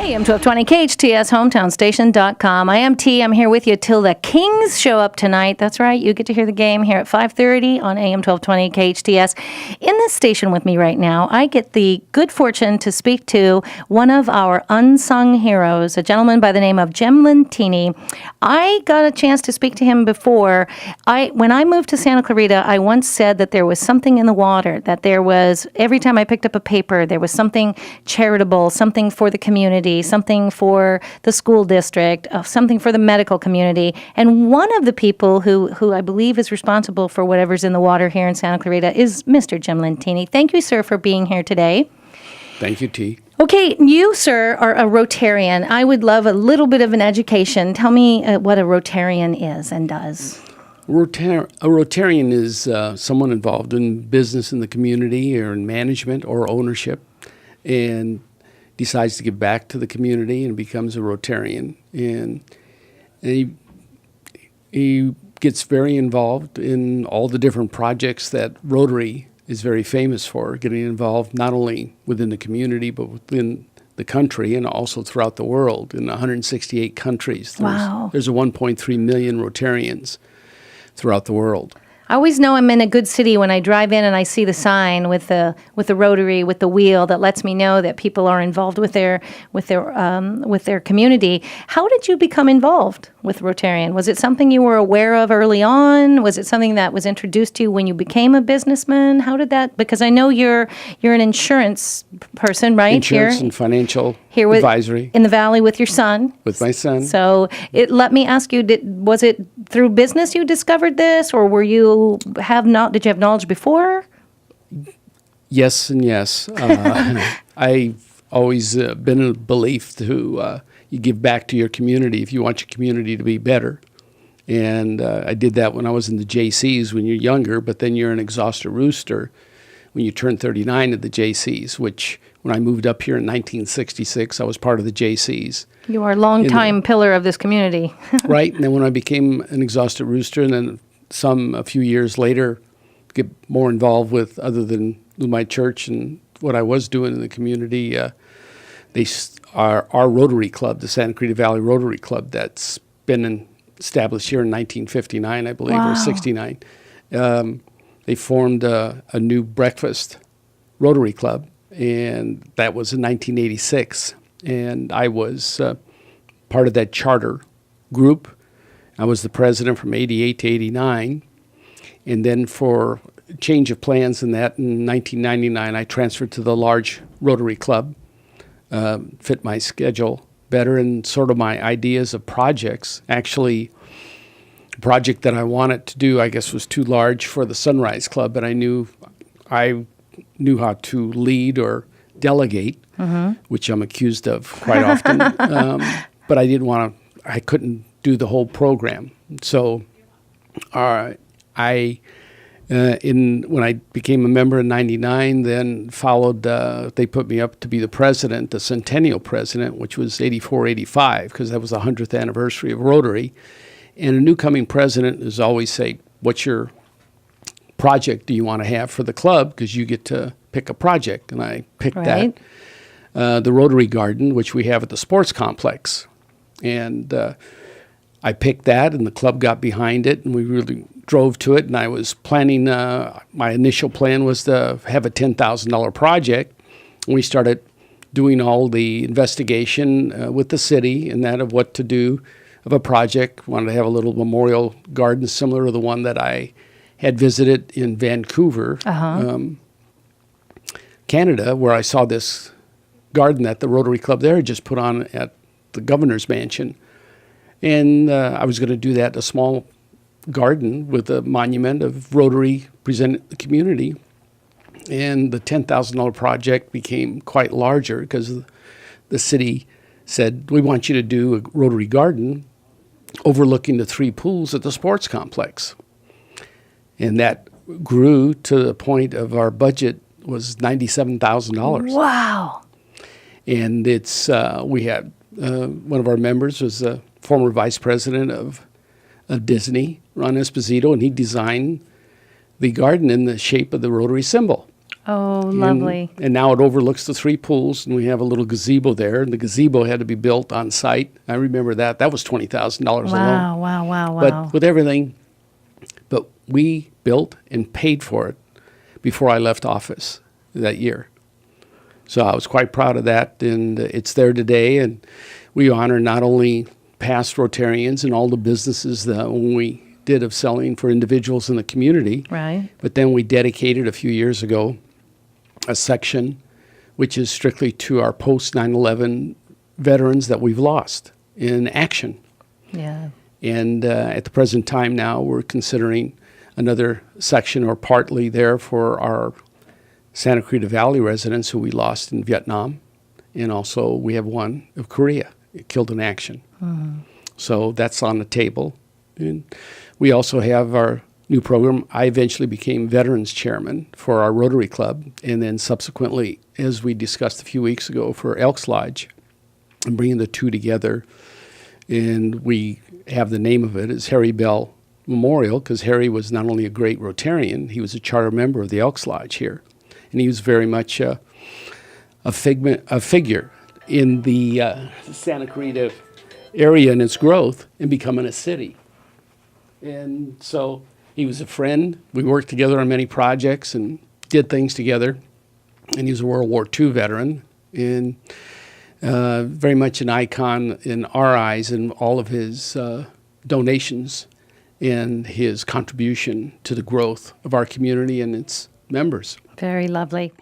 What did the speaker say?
AM 1220 KHTS HometownStation.com. I am T. I'm here with you till the Kings show up tonight. That's right. You get to hear the game here at 5:30 on AM 1220 KHTS. In this station with me right now, I get the good fortune to speak to one of our unsung heroes, a gentleman by the name of Jim Lentini. I got a chance to speak to him before. When I moved to Santa Clarita, I once said that there was something in the water, that there was, every time I picked up a paper, there was something charitable, something for the community, something for the school district, something for the medical community. And one of the people who I believe is responsible for whatever's in the water here in Santa Clarita is Mr. Jim Lentini. Thank you, sir, for being here today. Thank you, T. Okay, you, sir, are a Rotarian. I would love a little bit of an education. Tell me what a Rotarian is and does. A Rotarian is someone involved in business in the community or in management or ownership and decides to give back to the community and becomes a Rotarian. And he gets very involved in all the different projects that Rotary is very famous for, getting involved not only within the community but within the country and also throughout the world in 168 countries. Wow. There's a 1.3 million Rotarians throughout the world. I always know I'm in a good city when I drive in and I see the sign with the Rotary, with the wheel that lets me know that people are involved with their community. How did you become involved with Rotarian? Was it something you were aware of early on? Was it something that was introduced to you when you became a businessman? How did that? Because I know you're an insurance person, right? Insurance and financial advisory in the Valley with your son. With my son. So let me ask you: was it through business you discovered this, or did you have knowledge before? Yes and yes. I've always been in a belief to you give back to your community if you want your community to be better. And I did that when I was in the JCs when you're younger, but then you're an exhausted rooster when you turn 39 at the JCs, which when I moved up here in 1966, I was part of the JCs. You are a long-time pillar of this community. Right. And then when I became an exhausted rooster and then a few years later, get more involved with other than my church and what I was doing in the community. Our Rotary Club, the Santa Clarita Valley Rotary Club, that's been established here in 1959, I believe, Wow. or 69. They formed a new breakfast Rotary Club, and that was in 1986. And I was part of that charter group. I was the president from 88 to 89. And then for change of plans in 1999, I transferred to the large Rotary Club, fit my schedule better and sort of my ideas of projects. Actually, the project that I wanted to do, I guess, was too large for the Sunrise Club, but I knew how to lead or delegate, which I'm accused of quite often. But I couldn't do the whole program. So when I became a member in 99, then followed, they put me up to be the president, the centennial president, which was 84, 85, because that was the 100th anniversary of Rotary. And a new coming president is always say, what's your project do you want to have for the club? Because you get to pick a project. And I picked that, the Rotary Garden, which we have at the sports complex. And I picked that, and the club got behind it, and we really drove to it. And I was planning, my initial plan was to have a $10,000 project. And we started doing all the investigation with the city and that of what to do of a project. Wanted to have a little memorial garden similar to the one that I had visited in Vancouver, Canada, where I saw this garden that the Rotary Club there had just put on at the governor's mansion. And I was going to do that, a small garden with a monument of Rotary presented the community. And the $10,000 project became quite larger because the city said, we want you to do a Rotary Garden overlooking the 3 pools at the sports complex. And that grew to the point of our budget was $97,000. Wow. And it's we had one of our members was a former vice president of Disney, Ron Esposito, and he designed the garden in the shape of the Rotary symbol. Oh, lovely. And now it overlooks the 3 pools, and we have a little gazebo there. And the gazebo had to be built on site. I remember that. That was $20,000 alone. Wow. But with everything, but we built and paid for it before I left office that year. So I was quite proud of that, and it's there today. And we honor not only past Rotarians and all the businesses that we did of selling for individuals in the community, Right. but then we dedicated a few years ago a section which is strictly to our post 9/11 veterans that we've lost in action. Yeah. And at the present time now, we're considering another section or partly there for our Santa Clarita Valley residents who we lost in Vietnam. And also we have one of Korea killed in action. So that's on the table. And we also have our new program. I eventually became Veterans Chairman for our Rotary Club, and then subsequently, as we discussed a few weeks ago, for Elks Lodge, and bringing the two together. And we have the name of it as Harry Bell Memorial, because Harry was not only a great Rotarian, he was a charter member of the Elks Lodge here. And he was very much a figure in the Santa Clarita area and its growth and becoming a city. And so he was a friend. We worked together on many projects and did things together. And he was a World War II veteran and very much an icon in our eyes in all of his donations and his contribution to the growth of our community and its members. Very lovely.